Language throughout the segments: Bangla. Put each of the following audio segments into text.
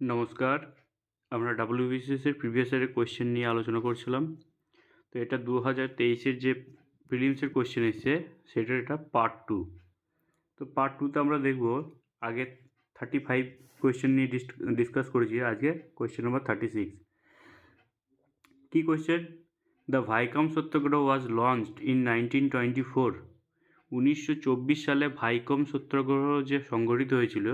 নমস্কার। আমরা WBCS প্রিভিয়াস ইয়ারের কোয়েশ্চেন নিয়ে আলোচনা করছিলাম। তো এটা 2023 যে প্রিলিমসের কোয়েশ্চেন এসছে সেটার এটা পার্ট 2। তো পার্ট 2 তে আমরা দেখব আগে 35 কোয়েশ্চেন নিয়ে ডিসকাস করেছি, আজকে কোয়েশ্চেন নাম্বার 36। কি question? The Vaikom satyagraha was launched in 1924। 1924 সালে ভাইকম সত্যাগ্রহ যে সংগঠিত হয়েছিল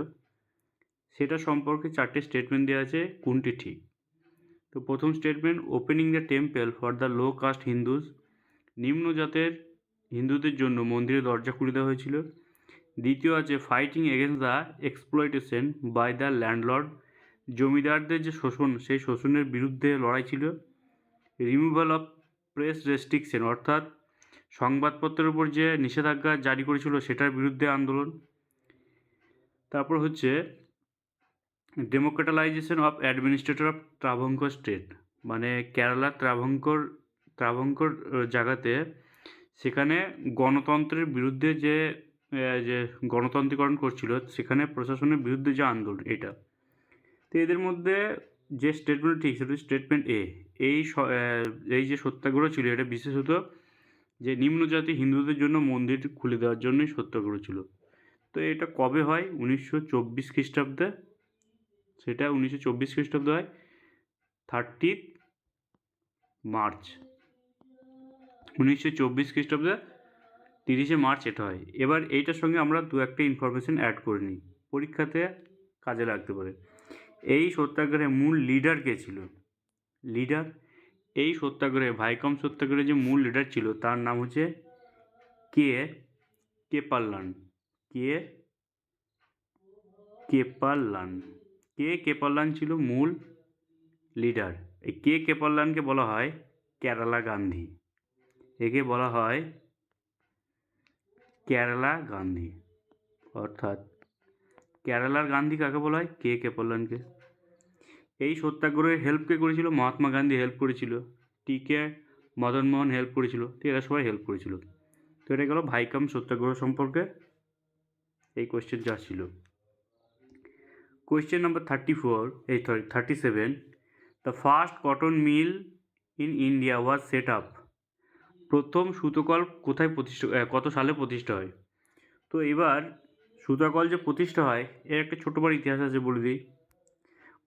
সেটা সম্পর্কে 4টে স্টেটমেন্ট দেওয়া আছে, কোনটি ঠিক? তো প্রথম statement, opening the temple for the low caste Hindus. নিম্ন জাতের হিন্দুদের জন্য মন্দিরের দরজা খুলে দেওয়া হয়েছিল। দ্বিতীয় আছে fighting against the exploitation by the landlord. জমিদারদের যে শোষণ, সেই শোষণের বিরুদ্ধে লড়াই ছিল। রিমুভাল অফ প্রেস রেস্ট্রিকশন, অর্থাৎ সংবাদপত্রের উপর যে নিষেধাজ্ঞা জারি করেছিল সেটার বিরুদ্ধে আন্দোলন। তারপর হচ্ছে ডেমোক্রেটালাইজেশন অফ অ্যাডমিনিস্ট্রেটর অফ ত্রাভঙ্কর স্টেট, মানে কেরালার ত্রাভঙ্কর জায়গাতে সেখানে গণতন্ত্রের বিরুদ্ধে যে যে গণতন্ত্রীকরণ করছিল, সেখানে প্রশাসনের বিরুদ্ধে যে আন্দোলন, এটা। তো এদের মধ্যে যে স্টেটমেন্ট ঠিক সেটা স্টেটমেন্ট এ। এই যে সত্যাগ্রহ ছিল এটা বিশেষত যে নিম্নজাতি হিন্দুদের জন্য মন্দির খুলে দেওয়ার জন্যই সত্যাগ্রহ ছিল। তো এটা কবে হয়? 1924 খ্রিস্টাব্দে। সেটা 1924 খ্রিস্টাব্দে হয় 30 মার্চ। 1924 খ্রিস্টাব্দে 30শে মার্চ এটা হয়। এবার এইটার সঙ্গে আমরা দু একটা ইনফরমেশন অ্যাড করে নিই, পরীক্ষাতে কাজে লাগতে পারে। এই সত্যাগ্রহের মূল লিডার কে ছিল? লিডার এই সত্যাগ্রহে, ভাইকম সত্যাগ্রহের যে মূল লিডার ছিল তার নাম হচ্ছে কে কেপাল্লান। কে কেপাল্লান কেপাল্লান ছিল মূল লিডার। এই কেপাল্লানকে বলা হয় কেরালা গান্ধী। একে বলা হয় কেরালা গান্ধী, অর্থাৎ কেরালার গান্ধী কাকে বলা হয়? কেপাল্লানকে। এই সত্যাগ্রহে হেল্প কে করেছিল? মহাত্মা গান্ধী হেল্প করেছিল, টিকে মদনমোহন হেল্প করেছিল, তো এরা সবাই হেল্প করেছিল। তো এটা গেল ভাইকম সত্যাগ্রহ সম্পর্কে এই কোয়েশ্চেন যা ছিল। Question number 37, the first cotton mill in India was set up. প্রথম সুতোকল কোথায় কত সালে প্রতিষ্ঠা হয়? তো এবার সুতাকল যে প্রতিষ্ঠা হয় এর একটা ছোটোবার ইতিহাস আছে, বলে দিই।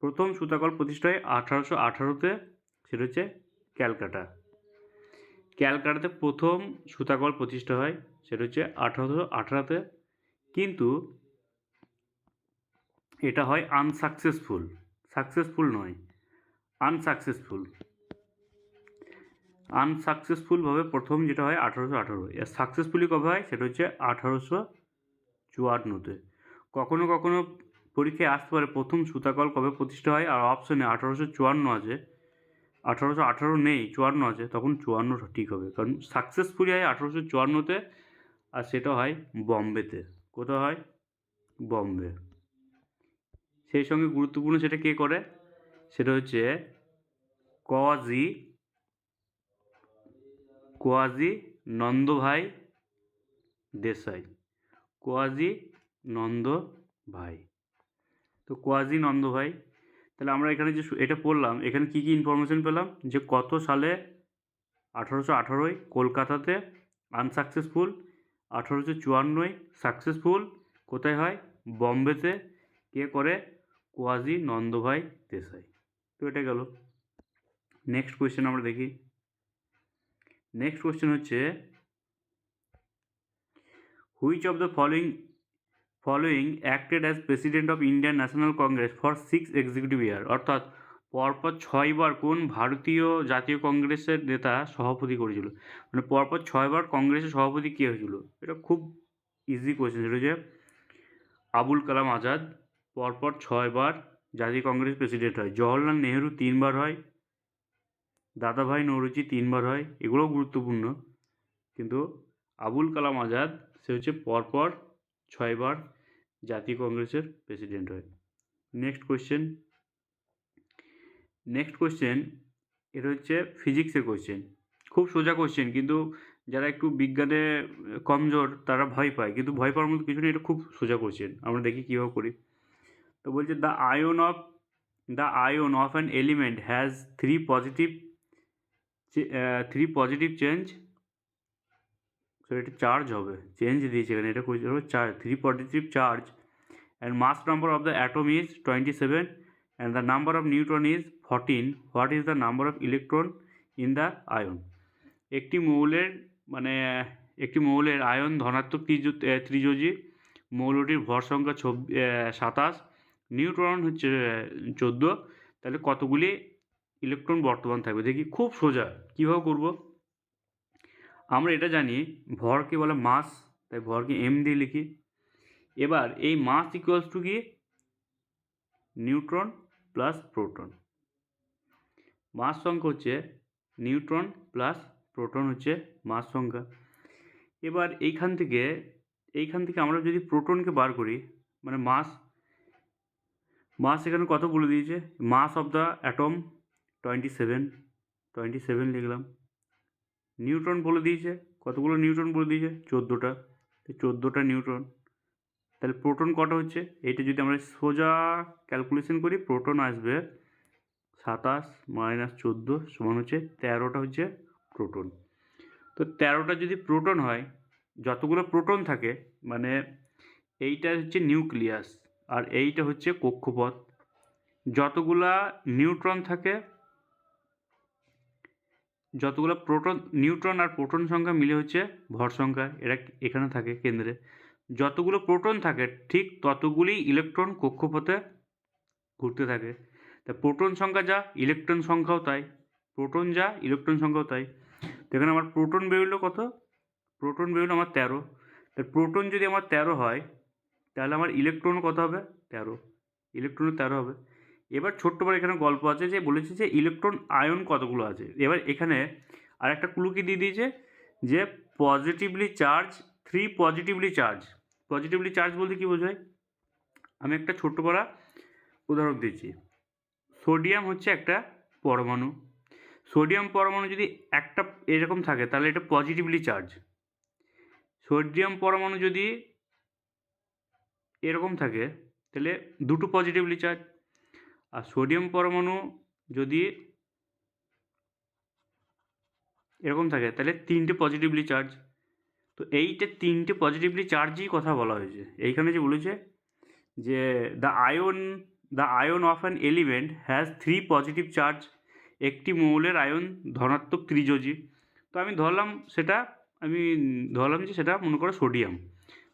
প্রথম সুতাকল প্রতিষ্ঠা হয় 1818-তে, সেটা হচ্ছে ক্যালকাটাতে প্রথম সুতাকল প্রতিষ্ঠা হয়, সেটা হচ্ছে 1818-তে। কিন্তু এটা হয় সাকসেসফুল নয়, আনসাকসেসফুলভাবে প্রথম যেটা হয় 1818। এর সাকসেসফুলি কবে হয়? সেটা হচ্ছে 1854-তে। কখনো কখনো পরীক্ষায় আসতে পারে প্রথম সুতাকল কবে প্রতিষ্ঠা হয়, আর অপশনে 1854 আছে, 1818 নেই, 54 আছে, তখন 54 ঠিক হবে, কারণ সাকসেসফুলি হয় 1854-তে, আর সেটা হয় বম্বেতে। কোথায় হয়? বম্বে। সেই সঙ্গে গুরুত্বপূর্ণ সেটা কে করে? সেটা হচ্ছে কোয়াজি নন্দভাই দেশাই। তো কোয়াজি নন্দভাই। তাহলে আমরা এখানে যে এটা পড়লাম, এখানে কী কী ইনফরমেশন পেলাম? যে কত সালে 1818 কলকাতাতে আনসাকসেসফুল, 1854 সাকসেসফুল, কোথায় হয়? বম্বেতে। কে করে? কোয়াজি নন্দভাই দেশাই। তো এটা গেল। নেক্সট কোয়েশ্চেন আমরা দেখি। নেক্সট কোয়েশ্চেন হচ্ছে which of the following acted as president of Indian national Congress for 6 executive year. অর্থাৎ পরপর 6বার কোন ভারতীয় জাতীয় কংগ্রেসের নেতা সভাপতি করেছিল? মানে পরপর 6বার কংগ্রেসের সভাপতি কে হয়েছিল? এটা খুব ইজি কোয়েশ্চেন। সেটা হচ্ছে আবুল কালাম আজাদ পরপর 6বার জাতীয় কংগ্রেস প্রেসিডেন্ট হয়। জওহরলাল নেহেরু 3বার হয়। দাদাভাই নৌরোজি 3বার হয়। এগুলোও গুরুত্বপূর্ণ, কিন্তু আবুল কালাম আজাদ সে হচ্ছে পরপর 6বার জাতীয় কংগ্রেসের প্রেসিডেন্ট হয়। নেক্সট কোয়েশ্চেন এটা হচ্ছে ফিজিক্সের কোয়েশ্চেন। খুব সোজা কোয়েশ্চেন, কিন্তু যারা একটু বিজ্ঞানে কমজোর তারা ভয় পায়, কিন্তু ভয় পাওয়ার মতো কিছু নেই, এটা খুব সোজা কোয়েশ্চেন। আমরা দেখি কীভাবে করি। তো বলছে the ion of the ion of an element has three positive change, so এটা চার্জ হবে, চেঞ্জ দিয়েছে এখানে, এটা কোয়েশ্চেন হবে charge, three positive charge, and mass number of the atom is 27 and the number of neutron is 14, what is the number of electron in the ion. একটি মৌলের আয়ন ধনাত্মক ত্রিযোজী, মৌলটির ভর সংখ্যা 27, নিউট্রন হচ্ছে 14, তাহলে কতগুলি ইলেকট্রন বর্তমান থাকবে। দেখি খুব সোজা, কীভাবে করব। আমরা এটা জানি ভরকে বলে মাস, তাই ভরকে এম দিয়ে লিখি। এবার এই মাস ইকুয়ালস টু কি, নিউট্রন প্লাস প্রোটন। মাস সংখ্যা হচ্ছে নিউট্রন প্লাস প্রোটন হচ্ছে মাস সংখ্যা। এবার এইখান থেকে আমরা যদি প্রোটনকে বার করি, মানে মাস এখানে কত বলে দিয়েছে, মাস অফ দ্য অ্যাটম 27 লিখলাম। নিউট্রন বলে দিয়েছে, কতগুলো নিউট্রন বলে দিয়েছে, 14টা নিউট্রন। তাহলে প্রোটন কটা হচ্ছে, এইটা যদি আমরা সোজা ক্যালকুলেশন করি, প্রোটন আসবে 27 মাইনাস 14 সমান হচ্ছে 13টা হচ্ছে প্রোটন। তো 13টা যদি প্রোটন হয়, যতগুলো প্রোটন থাকে, মানে এইটা হচ্ছে নিউক্লিয়াস আর এইটা হচ্ছে কক্ষপথ, যতগুলা নিউট্রন থাকে, যতগুলো নিউট্রন আর প্রোটন সংখ্যা মিলে হচ্ছে ভর সংখ্যা, এরা এখানে থাকে কেন্দ্রে। যতগুলো প্রোটন থাকে ঠিক ততগুলি ইলেকট্রন কক্ষপথে ঘুরতে থাকে। তা প্রোটন সংখ্যা যা, ইলেকট্রন সংখ্যাও তাই, প্রোটন যা, ইলেকট্রন সংখ্যাও তাই। তো এখানে আমার প্রোটন বেরোলো কত, প্রোটন বেরোলো আমার 13। তা প্রোটন যদি আমার 13 হয়, তাহলে আমার ইলেকট্রন কত হবে, 13, ইলেকট্রন 13 হবে। এবার ছোট্ট করে এখানে গল্প আছে, যে বলেছে যে ইলেকট্রন আয়ন কতগুলো আছে। এবার এখানে আর একটা ক্লু কি দিয়ে দিয়েছে, যে পজিটিভলি চার্জ, 3 পজিটিভলি চার্জ বলতে কী বোঝায়, আমি একটা ছোট্ট করা উদাহরণ দিচ্ছি। সোডিয়াম হচ্ছে একটা পরমাণু, সোডিয়াম পরমাণু যদি একটা এরকম থাকে তাহলে এটা পজিটিভলি চার্জ। সোডিয়াম পরমাণু যদি এরকম থাকে তাহলে দুটো পজিটিভলি চার্জ, আর সোডিয়াম পরমাণু যদি এরকম থাকে তাহলে 3টে পজিটিভলি চার্জ। তো এইটা 3টে পজিটিভলি চার্জই কথা বলা হয়েছে এইখানে, যে বলেছে যে the ion of an element has 3 positive charge, একটি মৌলের আয়ন ধনাত্মক ত্রিযোজী। তো আমি ধরলাম যে সেটা মনে করো সোডিয়াম।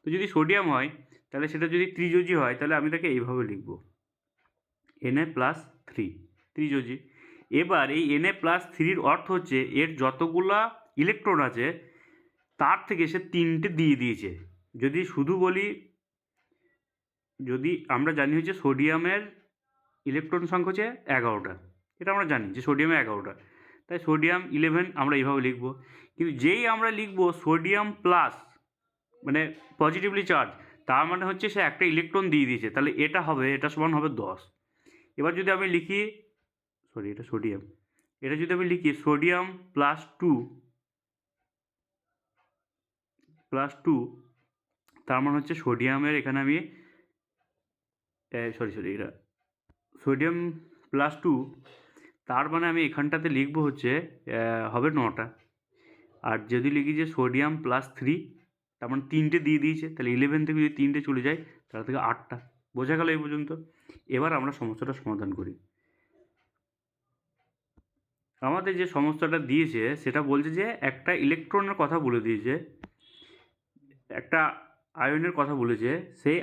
তো যদি সোডিয়াম হয় তাহলে সেটা যদি ত্রিযোজী হয়, তাহলে আমি তাকে এইভাবে লিখব, Na+3 ত্রিযোজী। এবার এই Na+3 অর্থ হচ্ছে এর যতগুলা ইলেকট্রন আছে তার থেকে সে 3টে দিয়ে দিয়েছে। যদি শুধু বলি, যদি আমরা জানি হচ্ছে সোডিয়ামের ইলেকট্রন সংখ্যা হচ্ছে 11টা, এটা আমরা জানি যে সোডিয়ামে 11টা, তাই সোডিয়াম 11 আমরা এইভাবে লিখব। কিন্তু যেই আমরা লিখব সোডিয়াম প্লাস, মানে পজিটিভলি চার্জ, তার মানে হচ্ছে সে একটা ইলেকট্রন দিয়ে দিয়েছে, তাহলে এটা সমান হবে 10। এবার যদি আমি লিখি, এটা সোডিয়াম, এটা যদি আমি লিখি সোডিয়াম প্লাস টু, তার মানে হচ্ছে সোডিয়ামের এখানে আমি এটা সোডিয়াম +2, তার মানে আমি এখানটাতে লিখবো হচ্ছে হবে 9টা। আর যদি লিখি যে সোডিয়াম +3, তার মানে 3টে দিয়ে দিয়েছে, তাহলে 11 থেকে যদি 3টে চলে যায় তাহলে থেকে 8টা। বোঝা গেল এই পর্যন্ত। এবার আমরা সমস্যাটা সমাধান করি। আমাদের যে সমস্যাটা দিয়েছে সেটা বলছে যে একটা ইলেকট্রনের কথা বলে দিয়েছে, একটা আয়নের কথা বলেছে, সেই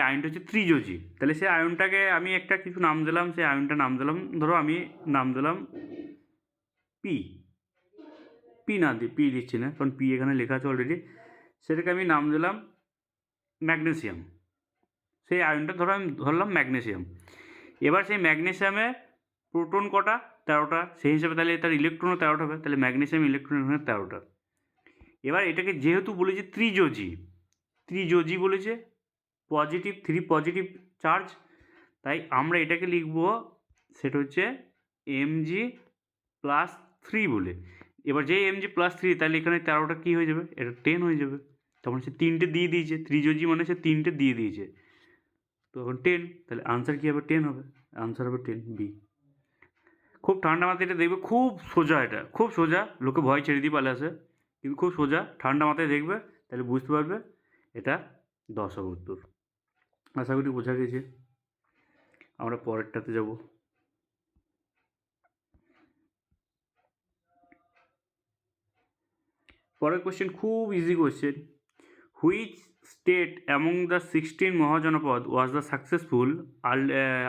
আয়নটা হচ্ছে ত্রিযোজী। তাহলে সেই আয়নটাকে আমি একটা কিছু নাম দিলাম, সেই আয়নটার নাম দিলাম, ধরো আমি নাম দিলাম পি দিচ্ছি না, কারণ পি এখানে লেখা আছে অলরেডি। সেটাকে আমি নাম দিলাম ম্যাগনেসিয়াম। সেই আয়নটা আমি ধরলাম ম্যাগনেসিয়াম। এবার সেই ম্যাগনেসিয়ামে প্রোটন কটা, 13টা, সেই হিসাবে তাহলে তার ইলেকট্রনও 13টা হবে, তাহলে ম্যাগনেসিয়াম ইলেকট্রন এখানে 13টা। এবার এটাকে যেহেতু বলেছে ত্রিযোজী বলেছে, 3 পজিটিভ চার্জ, তাই আমরা এটাকে লিখব সেটা হচ্ছে Mg+3 বলে। এবার যে Mg+3, তাহলে এখানে 13টা কী হয়ে যাবে, এটা 10 হয়ে যাবে। তখন সে 3টে দিয়ে দিয়েছে, ত্রিযোজী মানে সে 3টে দিয়ে দিয়েছে। তো এখন 10, তাহলে আনসার কী হবে? 10 হবে, আনসার হবে 10 বি। খুব ঠান্ডা মাথায় এটা দেখবে, খুব সোজা, এটা খুব সোজা, লোকে ভয় ছেড়ে দিয়ে পালে আসে, কিন্তু খুব সোজা, ঠান্ডা মাথায় দেখবে, তাহলে বুঝতে পারবে এটা 10 হবে উত্তর। আশা করি বোঝা গেছে। আমরা পরেরটাতে যাব। পরের কোশ্চেন খুব easy question. Which state among the 16 Mahajanapada was the successful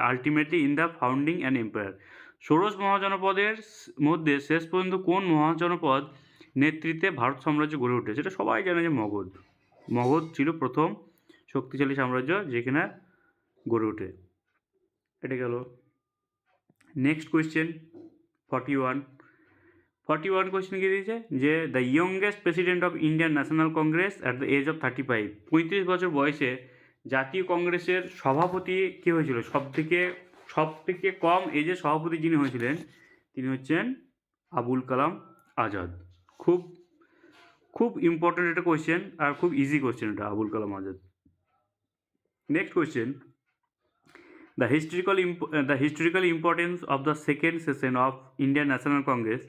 ultimately in the founding an empire? ষোড়শ মহাজনপদের মধ্যে শেষ পর্যন্ত কোন মহাজনপদ নেতৃত্বে ভারত সাম্রাজ্য গড়ে ওঠে? সেটা সবাই জানে যে মগধ। মগধ ছিল প্রথম শক্তিশালী সাম্রাজ্য যেখানে গড়ে ওঠে। এটা গেল। নেক্সট কোয়েশ্চেন 41 কোয়েশ্চেন কি দিয়েছে যে the youngest president of Indian national Congress at the age of 35, 35 বছর বয়সে জাতীয় কংগ্রেসের সভাপতি কে হয়েছিল? সব থেকে কম এজে সভাপতি যিনি হয়েছিলেন তিনি হচ্ছেন আবুল কালাম আজাদ। খুব খুব ইম্পর্ট্যান্ট একটা কোয়েশ্চেন, আর খুব ইজি কোয়েশ্চেন এটা, Abul Kalam Azad. Next question, the historical importance of the second session of Indian National Congress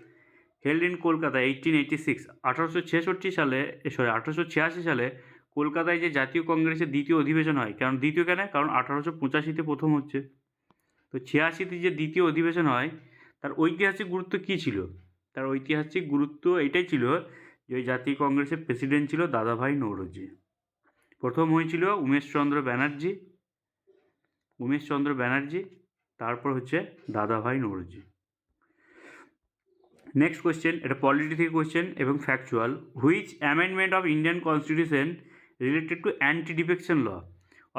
held in Kolkata 1886, 1886 সালে কলকাতায় যে জাতীয় কংগ্রেসের দ্বিতীয় অধিবেশন হয়। কারণ দ্বিতীয় কেন? কারণ 1885-তে প্রথম হচ্ছে, তো 86-তে যে দ্বিতীয় অধিবেশন হয় তার ঐতিহাসিক গুরুত্ব কী ছিল? তার ঐতিহাসিক গুরুত্ব এটাই ছিল যে ওই জাতীয় কংগ্রেসের প্রেসিডেন্ট ছিল দাদাভাই নৌরোজি। প্রথম হয়েছিল উমেশচন্দ্র ব্যানার্জি, তারপর হচ্ছে দাদাভাই নৌরোজি। নেক্সট কোয়েশ্চেন, এটা পলিটি থেকে কোয়েশ্চেন এবং factual. Which amendment of Indian constitution related to anti defection law?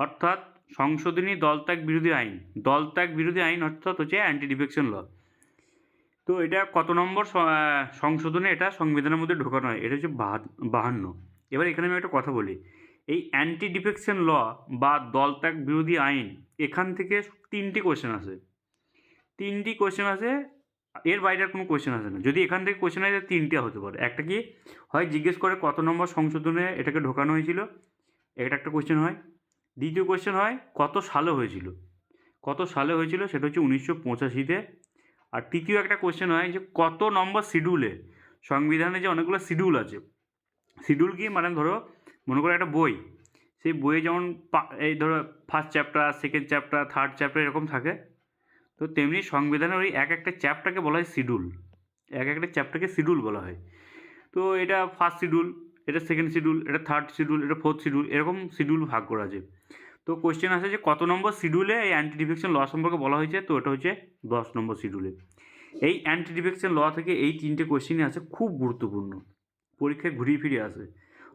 অর্থাৎ সংশোধনী দলত্যাগ বিরোধী আইন অর্থাৎ হচ্ছে অ্যান্টি ডিফেকশন ল। তো এটা কত নম্বর সংশোধনে এটা সংবিধানের মধ্যে ঢোকানো হয়? এটা হচ্ছে 52। এবার এখানে আমি একটা কথা বলি, এই অ্যান্টি ডিফেকশন ল বা দলত্যাগ বিরোধী আইন, এখান থেকে 3টি কোয়েশ্চেন আসে, এর বাইরে কোনো কোয়েশ্চেন আসে না। যদি এখান থেকে কোয়েশ্চেন আসে 3টে হতে পারে। একটা কি হয় জিজ্ঞেস করে কত নম্বর সংশোধনে এটাকে ঢোকানো হয়েছিল, এটা একটা কোয়েশ্চেন হয়। দ্বিতীয় কোয়েশ্চেন হয় কত সালে হয়েছিল, সেটা হচ্ছে 1985-তে। আর তৃতীয় একটা কোয়েশ্চেন হয় যে কত নম্বর শিডিউলে, সংবিধানে যে অনেকগুলো শিডিউল আছে, শিডিউল কি মানে মনে করো একটা বই, সেই বইয়ে যেমন এই ধরো first chapter, second chapter, third chapter এরকম থাকে, তো তেমনি সংবিধানের ওই এক একটা চ্যাপ্টারকে বলা হয় শিডিউল, বলা হয়। তো এটা ফার্স্ট শিডিউল, এটা সেকেন্ড শিডিউল, এটা থার্ড শিডিউল, এটা ফোর্থ শিডিউল, এরকম শিডিউল ভাগ করা আছে। তো কোয়েশ্চেন আসে যে কত নম্বর শিডিউলে এই অ্যান্টি ডিফেকশন ল সম্পর্কে বলা হয়েছে, তো এটা হচ্ছে 10 নম্বর শিডিউলে। এই অ্যান্টি ডিফেকশন ল থেকে এই 3টে কোয়েশ্চেনই আছে, খুব গুরুত্বপূর্ণ, পরীক্ষায় ঘুরিয়ে ফিরে আসে।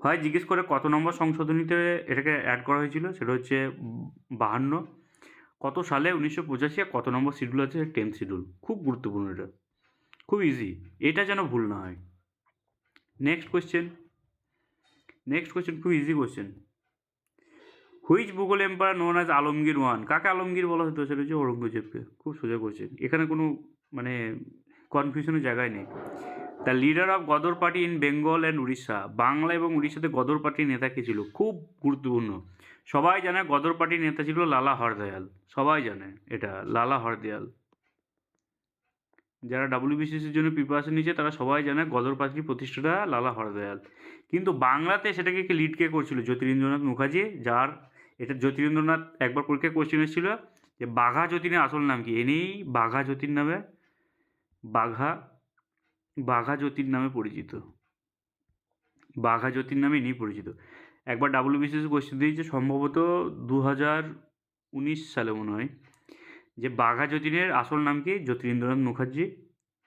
হয় জিজ্ঞেস করে কত নম্বর সংশোধনীতে এটাকে অ্যাড করা হয়েছিল, সেটা হচ্ছে 52, কত সালে 1985, কত নম্বর শিডিউল আছে 10th শিডিউল। খুব গুরুত্বপূর্ণ, এটা খুব ইজি, এটা যেন ভুল না হয়। নেক্সট কোয়েশ্চেন খুব easy question. Which Mughal empire known as Alamgir one? কাকে আলমগীর বলা হতো? সেটা হচ্ছে ঔরঙ্গজেবকে। খুব সোজা কোয়েশ্চেন, এখানে কোনো মানে কনফিউশনের জায়গায় নেই। The leader of Ghadar party in Bengal and Orissa, Bangla এবং উড়িষ্যাতে গদর পার্টির নেতা কে ছিল? খুব গুরুত্বপূর্ণ, সবাই জানে গদর পার্টির নেতা ছিল লালা হরদয়াল, সবাই জানে এটা, লালা হরদয়াল। যারা WBCSর জন্য প্রিপারেশন নিচ্ছে তারা সবাই জানে গদর পার্টির প্রতিষ্ঠাতা লালা হরদয়াল। কিন্তু বাংলাতে সেটাকে লিড কে করছিল? জ্যোতিরিন্দ্রনাথ মুখার্জি। যার এটা জ্যোতিরিন্দ্রনাথ একবার পরীক্ষায় কোশ্চেন এসেছিল যে বাঘা যতীনের আসল নাম কি? এনেই বাঘা যতীন নামে পরিচিত, বাঘা যতীন নামে ইনি পরিচিত। একবার WBCS কোশ্চেন দিয়েছে সম্ভবত 2019 সালে মনে হয়, যে বাঘা যতীনের আসল নাম কি? জ্যোতিরিন্দ্রনাথ মুখার্জি।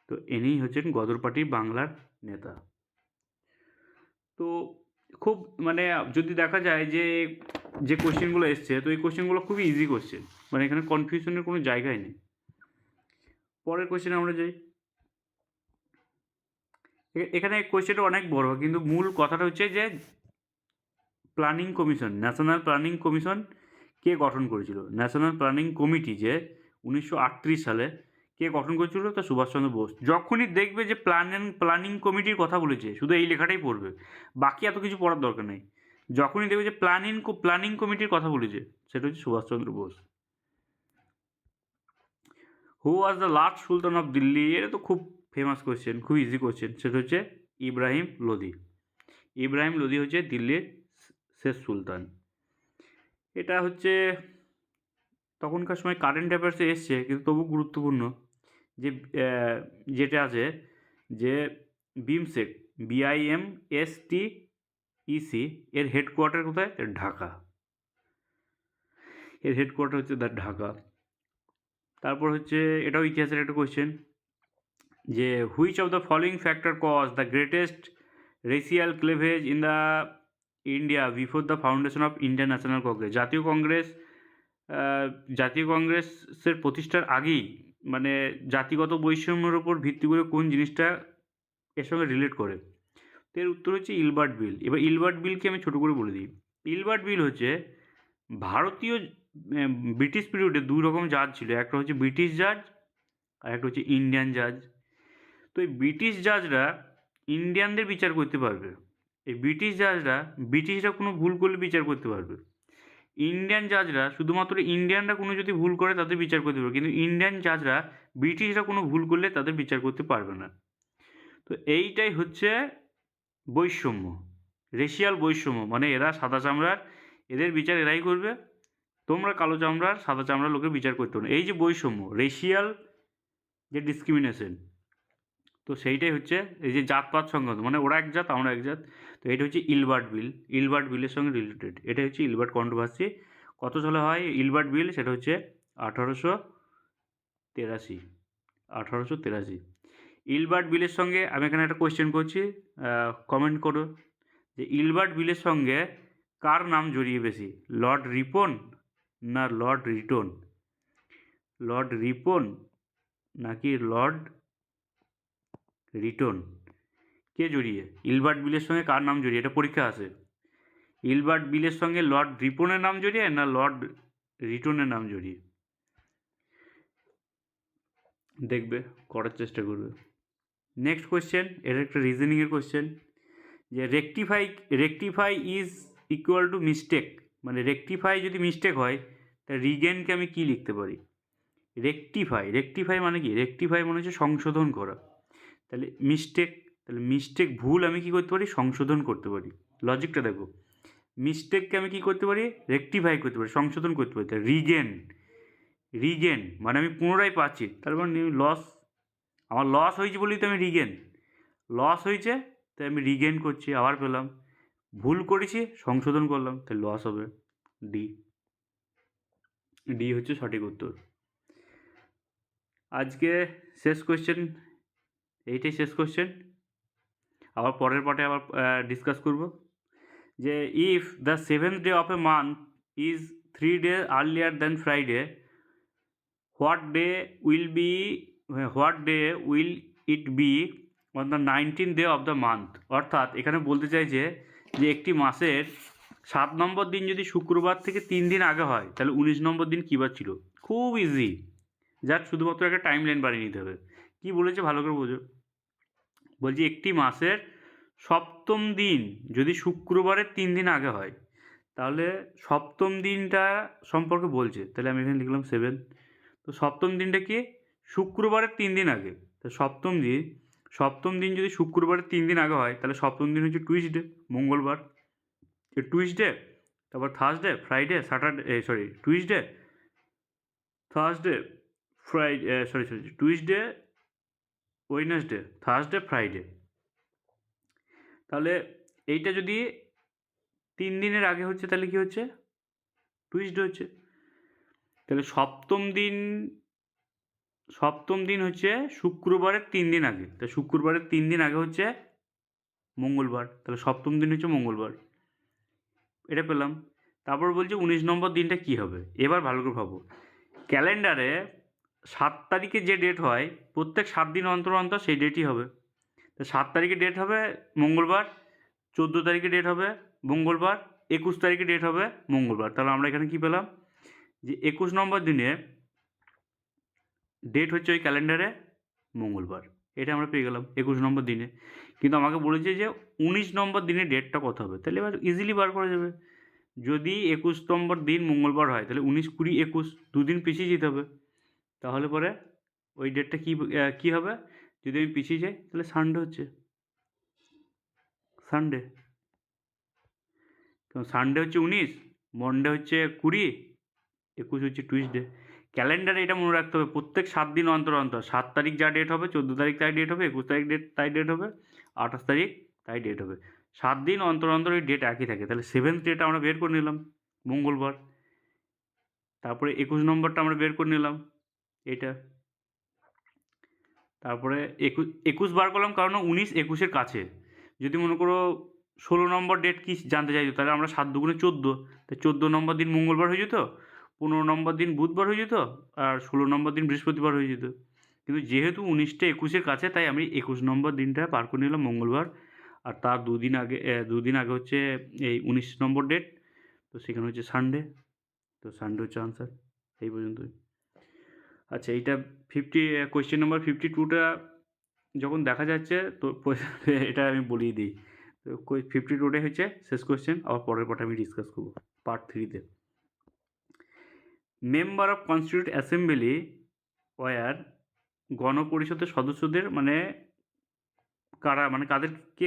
তো ইনিই হচ্ছেন গদর পার্টির বাংলার নেতা। তো খুব মানে যদি দেখা যায় যে কোশ্চেনগুলো এসছে, তো এই কোশ্চেনগুলো খুবই ইজি কোশ্চেন, মানে এখানে কনফিউশনের কোনো জায়গায় নেই। পরের কোশ্চেনে আমরা যাই। এখানে কোশ্চেনটা অনেক বড়, কিন্তু মূল কথাটা হচ্ছে যে planning commission, national planning commission কে গঠন করেছিল? ন্যাশনাল প্ল্যানিং কমিটি যে 1938 সালে কে গঠন করেছিল? তা সুভাষচন্দ্র বোস। যখনই দেখবে যে প্ল্যানিং কমিটির কথা বলেছে, শুধু এই লেখাটাই পড়বে, বাকি এত কিছু পড়ার দরকার নেই। যখনই দেখবে যে প্ল্যানিং কমিটির কথা বলেছে, সেটা হচ্ছে সুভাষচন্দ্র বোস। হু was the last Sultan of Delhi? এটা তো খুব ফেমাস কোয়েশ্চেন, খুব ইজি কোয়েশ্চেন, সেটা হচ্ছে ইব্রাহিম লোদি। ইব্রাহিম লোদি হচ্ছে দিল্লির শেষ সুলতান। এটা হচ্ছে তখনকার সময় কারেন্ট অ্যাফেয়ার্সে এসছে, কিন্তু তবু গুরুত্বপূর্ণ যে যেটা আছে যে বিমসেক, BIMSTEC এর হেডকোয়ার্টার কোথায়? ঢাকা। এর হেডকোয়ার্টার হচ্ছে ঢাকা। তারপর হচ্ছে এটাও ইতিহাসের একটা কোয়েশ্চেন যে which of the following factor cause the greatest racial cleavage in the India before the foundation of Indian national Congress? জাতীয় কংগ্রেসের প্রতিষ্ঠার আগেই মানে জাতিগত বৈষম্যের উপর ভিত্তি করে কোন জিনিসটা এর সঙ্গে রিলেট করে? তো এর উত্তর হচ্ছে ইলবার্ট বিল। এবার ইলবার্ট বিলকে আমি ছোটো করে বলে দিই। ইলবার্ট বিল হচ্ছে ভারতীয় ব্রিটিশ পিরিয়ডে দুই রকম জাজ ছিল, একটা হচ্ছে ব্রিটিশ জাজ আর একটা হচ্ছে ইন্ডিয়ান জাজ। তো এই ব্রিটিশ জাজরা ইন্ডিয়ানদের বিচার করতে পারবে, এই ব্রিটিশরা কোনো ভুল করলে বিচার করতে পারবে। ইন্ডিয়ান জাজরা শুধুমাত্র ইন্ডিয়ানরা কোনো যদি ভুল করে তাদের বিচার করতে পারবে, কিন্তু ইন্ডিয়ান জাজরা ব্রিটিশরা কোনো ভুল করলে তাদের বিচার করতে পারবে না। তো এইটাই হচ্ছে বৈষম্য, রেশিয়াল বৈষম্য, মানে এরা সাদা চামড়ার, এদের বিচার এরাই করবে, তোমরা কালো চামড়ার সাদা চামড়ার লোকের বিচার করতে হবে না। এই যে বৈষম্য, রেশিয়াল যে ডিসক্রিমিনেশন, তো সেইটাই হচ্ছে এই যে জাতপাত সংক্রান্ত, মানে ওরা এক জাত আমরা এক জাত। তো এটা হচ্ছে ইলবার্ট বিল, ইলবার্ট বিলের সঙ্গে রিলেটেড। এটা হচ্ছে ইলবার্ট কন্ট্রোভার্সি। কত সালে হয় ইলবার্ট বিল? সেটা হচ্ছে 1883। 1883 ইলবার্ট বিলের সঙ্গে আমি এখানে একটা কোয়েশ্চেন করছি, কমেন্ট করো যে ইলবার্ট বিলের সঙ্গে কার নাম জড়িয়ে বেশি? লর্ড রিপন না লর্ড রিটন? লর্ড রিপন নাকি লর্ড রিটন? কে জড়িয়ে? ইলবার্ট বিলের সঙ্গে কার নাম জড়িয়ে? এটা পরীক্ষা আসে। ইলবার্ট বিলের সঙ্গে লর্ড রিপনের নাম জড়িয়ে না লর্ড রিটনের নাম জড়িয়ে? দেখবে, করার চেষ্টা করবে। নেক্সট কোয়েশ্চেন, এটা একটা রিজনিংয়ের কোয়েশ্চেন যে rectify is equal to mistake, মানে রেকটিফাই যদি মিস্টেক হয় তা রিগেনকে আমি কি লিখতে পারি? রেকটিফাই মানে কি? রেকটিফাই মানে হচ্ছে সংশোধন করা। তাহলে মিস্টেক ভুল আমি কি করতে পারি? সংশোধন করতে পারি। লজিকটা দেখো, মিস্টেককে আমি কি করতে পারি? রেকটিফাই করতে পারি, সংশোধন করতে পারি। তাহলে রিগেন মানে আমি পুনরায় পাচ্ছি, তার মানে আমার লস হয়েছে বলেই তো আমি লস হয়েছে তাই আমি রিগেন করছি, আবার পেলাম। ভুল করেছি, সংশোধন করলাম, তাই লস হবে। ডি হচ্ছে সঠিক উত্তর। আজকে শেষ কোয়েশ্চেন, এইটাই শেষ কোয়েশ্চেন। আবার পরের পার্টে আবার ডিসকাস করব যে if the 7th day of a month is 3 days earlier than Friday, what day will it be on the 19th day of the month? অর্থাৎ এখানে বলতে চাইছে যে একটি মাসের 7 নম্বর দিন যদি শুক্রবার থেকে 3 দিন আগে হয় তাহলে 19 নম্বর দিন কী বার ছিল? খুব ইজি, যার শুধুমাত্র একটা টাইম লাইন বানিয়ে নিতে হবে। কী বলেছে ভালো করে বোঝো। বলছি একটি মাসের 7ম দিন যদি শুক্রবারের 3 দিন আগে হয় তাহলে 7ম দিনটা সম্পর্কে বলছে, তাহলে আমি এখানে লিখলাম 7। তো 7ম দিনটা কি? শুক্রবারের 3 দিন আগে। তো 7ম দিন যদি শুক্রবারের 3 দিন আগে হয় তাহলে 7ম দিন হচ্ছে টুইসডে, মঙ্গলবার। টুইসডে, তারপর Thursday, Friday, Saturday, Tuesday, Thursday, Tuesday, Wednesday, Thursday, Friday. তাহলে এইটা যদি 3 দিনের আগে হচ্ছে তাহলে কি হচ্ছে? টুইসডে হচ্ছে। তাহলে সপ্তম দিন হচ্ছে শুক্রবারের 3 দিন আগে, তা শুক্রবারের 3 দিন আগে হচ্ছে মঙ্গলবার, তাহলে 7ম দিন হচ্ছে মঙ্গলবার। এটা পেলাম। তারপর বলছে 19 নম্বর দিনটা কী হবে? এবার ভালো করে ভাবো, ক্যালেন্ডারে 7 তারিখে যে ডেট হয় প্রত্যেক 7 দিন অন্তর অন্তর সেই ডেটই হবে। তো 7 তারিখে ডেট হবে মঙ্গলবার, 14 তারিখে ডেট হবে মঙ্গলবার, 21 তারিখে ডেট হবে মঙ্গলবার। তাহলে আমরা এখানে কী পেলাম যে 21 নম্বর দিনে ডেট হচ্ছে ওই ক্যালেন্ডারে মঙ্গলবার। এটা আমরা পেয়ে গেলাম 21 নম্বর দিনে। কিন্তু আমাকে বলেছে যে 19 নম্বর দিনের ডেটটা কত হবে, তাহলে এবার ইজিলি বার করা যাবে। যদি 21 নম্বর দিন মঙ্গলবার হয় তাহলে 19, 20, 21 দুদিন পিছিয়ে যেতে হবে। তাহলে পরে ওই ডেটটা কী হবে, যদি আমি পিছিয়ে যাই তাহলে সানডে হচ্ছে, সানডে। কারণ সানডে হচ্ছে 19, মনডে হচ্ছে 20, 21 হচ্ছে টুইসডে। ক্যালেন্ডারে এটা মনে রাখতে হবে, প্রত্যেক 7 দিন অন্তর অন্তর 7 তারিখ যা ডেট হবে, 14 তারিখ তাই ডেট হবে, 21 তারিখ তাই ডেট হবে, 28 তারিখ তাই ডেট হবে। 7 দিন অন্তর অন্তর ওই ডেট একই থাকে। তাহলে 7th ডেট আমরা বের করে নিলাম মঙ্গলবার। তারপরে 21 নম্বরটা আমরা বের করে নিলাম এটা। তারপরে 21 বার করলাম কারণ 19 21-এর কাছে। যদি মনে করো 16 নম্বর ডেট কি জানতে চাইছো, তাহলে আমরা 7 দুগুণে 14, তাই 14 নম্বর দিন মঙ্গলবার হয়ে যেত, 15 নম্বর দিন বুধবার হয়ে যেত, আর 16 নম্বর দিন বৃহস্পতিবার হয়ে যেত। কিন্তু যেহেতু 19টা 21-এর কাছে, তাই আমি 21 নম্বর দিনটা পার করে নিলাম মঙ্গলবার। আর তার দুদিন আগে হচ্ছে এই 19 নম্বর ডেট, তো সেখানে হচ্ছে সানডে। তো সানডে হচ্ছে আনসার। এই পর্যন্তই। আচ্ছা, এইটা কোয়েশ্চেন নাম্বার 52টা যখন দেখা যাচ্ছে তো এটা আমি বলিয়ে দিই। তো 52টাই হচ্ছে শেষ কোয়েশ্চেন, আবার পরের পার্টে আমি ডিসকাস করবো পার্ট 3-তে। Member of constitute assembly were গণপরিষদের সদস্যদের মানে কারা, মানে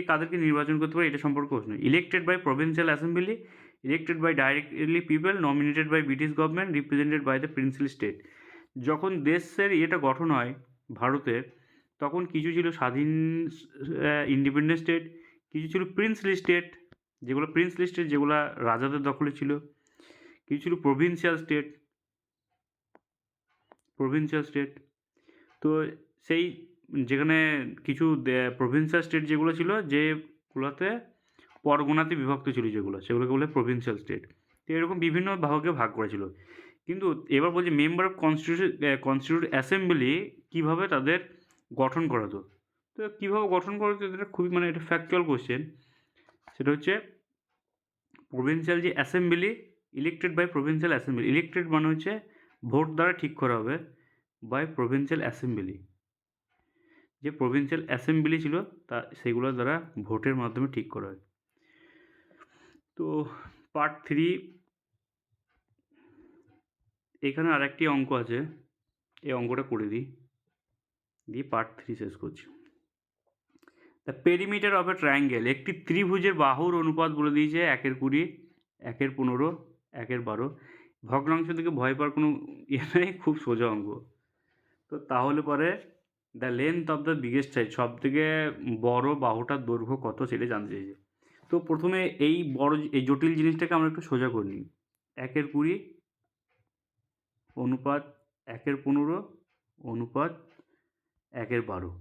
কাদেরকে নির্বাচন করতে পারে এটা সম্পর্কে প্রশ্ন। Elected by provincial assembly, elected by directly people, nominated by British government, represented by the principal state. যখন দেশের এটা গঠন হয় ভারতের, তখন কিছু ছিল স্বাধীন ইন্ডিপেন্ডেন্ট স্টেট, কিছু ছিল প্রিন্সলি স্টেট, যেগুলো রাজাদের দখলে ছিল, কিছু ছিল প্রভিন্সিয়াল স্টেট। তো সেই যেখানে কিছু প্রভিন্সিয়াল স্টেট যেগুলো ছিল, যেগুলোতে পরগনাতে বিভক্ত ছিল, সেগুলোকে বলে প্রভিন্সিয়াল স্টেট। তো এরকম বিভিন্ন ভাগে ভাগ করেছিল। কিন্তু এবার বলছি মেম্বার অফ কনস্টিটিউট অ্যাসেম্বলি কীভাবে তাদের গঠন করা হতো। তো কীভাবে গঠন করা হতো, এটা খুবই মানে এটা ফ্যাকচুয়াল কোশ্চেন। সেটা হচ্ছে প্রভিন্সিয়াল যে assembly, elected by provincial assembly. Elected মানে হচ্ছে ভোট দ্বারা ঠিক করা হবে, বাই প্রভিন্সিয়াল অ্যাসেম্বলি, যে প্রভিন্সিয়াল অ্যাসেম্বলি ছিল তা সেগুলোর দ্বারা ভোটের মাধ্যমে ঠিক করা হয়। তো পার্ট 3 এখানে আরেকটি অঙ্ক আছে, এই অঙ্কটা করে দিয়ে পার্ট 3 শেষ করছি। The perimeter of a triangle, একটি ত্রিভুজের বাহুর অনুপাত বলে দিয়েছে 1/20, 1/15, 1/12। ভগ্নাংশ থেকে ভয় পাওয়ার কোনো ইয়ে নেই, খুব সোজা অঙ্ক। তো তাহলে পরে the length of the biggest side, সব থেকে বড় বাহুটার দৈর্ঘ্য কত সেটা জানতে চাইছে। তো প্রথমে এই জটিল জিনিসটাকে আমরা একটু সোজা করে নিই। 1/20 অনুপাত 1/15 অনুপাত 1/12।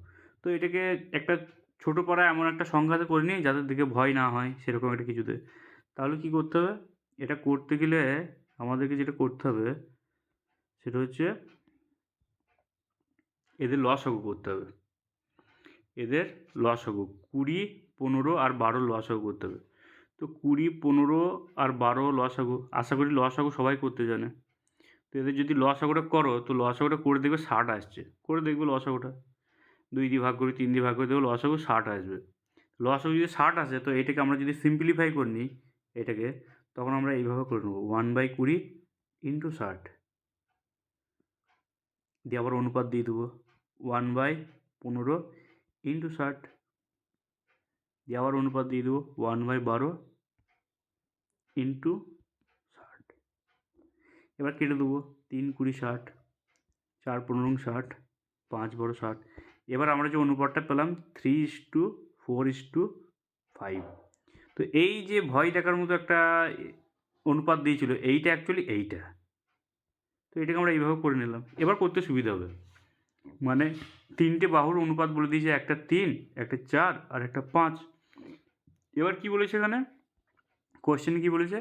তো এটাকে একটা ছোটো পাড়ায় এমন একটা সংখ্যাতে করে নিই যাদের দিকে ভয় না হয়, সেরকম একটা কিছুতে। তাহলে কী করতে হবে, এটা করতে গেলে আমাদেরকে যেটা করতে হবে সেটা হচ্ছে এদের লসাগু করতে হবে। 20, 15 আর 12 লসাগু করতে হবে। তো 20, 15 আর 12 লসাগু, আশা করি লসাগু সবাই করতে জানে। তো এদের যদি লসাগুটা করো, তো লসাগুটা করে দেখবে 60 আসছে। করে দেখবে লসাগুটা 2 দিয়ে ভাগ করি, 3 দিয়ে ভাগ করে দেখবে লসাগু 60 আসবে। লসাগু যদি 60 আসে, তো এটাকে আমরা যদি সিম্পলিফাই করে নিই এটাকে, তখন আমরা এইভাবে করে নেবো 1/20 × 60, দিয়ে আবার অনুপাত দিয়ে দেবো 1/15 × 60, দিয়ে আবার অনুপাত দিয়ে দেবো 1/12 × 60। এবার কেটে দেবো 3 × 20 = 60, 4 × 15 = 60, 5 × 12 = 60। এবার আমরা যে অনুপাতটা পেলাম 3:4:5। তো এই যে ভয় দেখার মতো একটা অনুপাত দিয়েছিল, এইটা অ্যাকচুয়ালি এইটা। তো এটাকে আমরা এইভাবে করে নিলাম। এবার করতে সুবিধা হবে, মানে 3টে বাহুর অনুপাত বলে দিয়েছে, একটা 3, একটা 4 আর একটা 5। এবার কি বলেছে এখানে কোশ্চেনে, কি বলেছে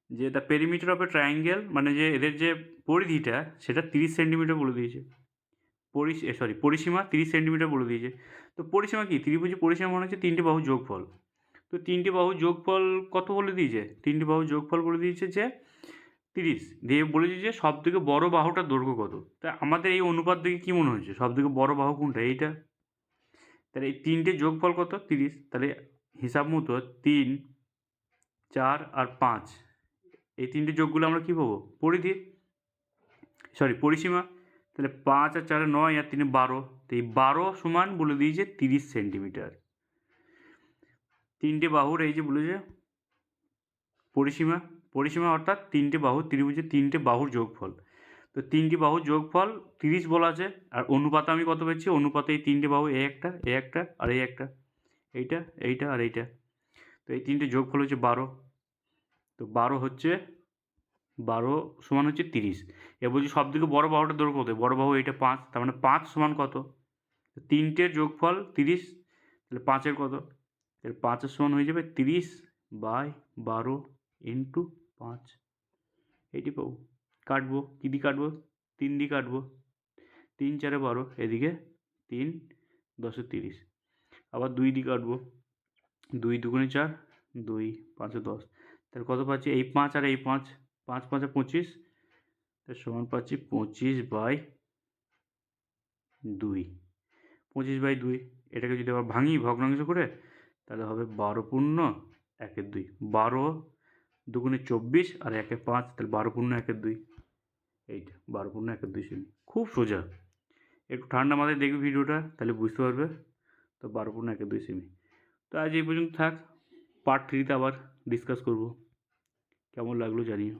যে the perimeter of a triangle, মানে যে এদের যে পরিধিটা সেটা 30 সেন্টিমিটার বলে দিয়েছে। পরিসীমা 30 সেন্টিমিটার বলে দিয়েছে। তো পরিসীমা কি, ত্রিভুজের পরিসীমা মনে হচ্ছে 3টে বাহুর যোগফল। তো 3টে বাহুর যোগফল কত বলে দিয়েছে, 3টে বাহুর যোগফল বলে দিয়েছে যে 30, দিয়ে বলেছে যে সব থেকে বড় বাহুটার দৈর্ঘ্য কত। তা আমাদের এই অনুপাত দেখে কী মনে হচ্ছে, সব থেকে বড় বাহু কোনটা, এইটা। তাহলে এই 3টে যোগফল কত? 30। তাহলে হিসাব মতো 3, 4 আর 5 এই 3টে যোগগুলো আমরা কী পাবো? পরিসীমা। তাহলে 5 আর 4 9 আর 3 12। তো এই 12 সমান বলে দিয়েছে 30 সেন্টিমিটার। 3টে বাহুর এই যে বলেছে পরিসীমা অর্থাৎ 3টে বাহুর ত্রিভুজের 3টে বাহুর যোগফল। তো 3টি বাহুর যোগফল 30 বলা আছে। আর অনুপাত আমি কত পাচ্ছি? অনুপাতে এই 3টে বাহু এই একটা আর এই একটা, এইটা আর এইটা। তো এই 3টে যোগফল হচ্ছে 12। তো 12 সমান হচ্ছে 30। এবার বলছি সবথেকে বড় বাহুটা দৈর্ঘ্য কত? বড় বাহু এইটা 5। তার মানে 5 সমান কত? 3টের যোগফল 30। তাহলে 5-এর কত? তাহলে 5-এর সমান হয়ে যাবে 30/12 ইন্টু 5। এইটি পাবো। কাটবো, কী দিয়ে কাটবো? 3 দিয়ে কাটবো। 3 4 12, এদিকে 3 10 30। আবার 2 দিয়ে কাটবো। 2 দুগুণে 4, 2 5 10। তাহলে কত পাচ্ছি? এই 5 আর এই 5, 5 5 25। তার সমান পাচ্ছি 25/2। 25/2 এটাকে যদি আবার ভাঙি ভগ্নাংশ করে, তাহলে হবে 12 পূর্ণ 1/2। 12 দুগুণে 24 আর 1-এ 5, তাহলে 12 পূর্ণ 1/2। এইটা 12 পূর্ণ 1/2 সেমি। খুব সোজা। একটু ঠান্ডা মাথায় দেখবে ভিডিওটা, তাহলে বুঝতে পারবে। তো 12 পূর্ণ 1/2 সেমি। তো আজ এই পর্যন্ত থাক। পার্ট 3তে আবার ডিসকাস করব। কেমন লাগলো জানিও।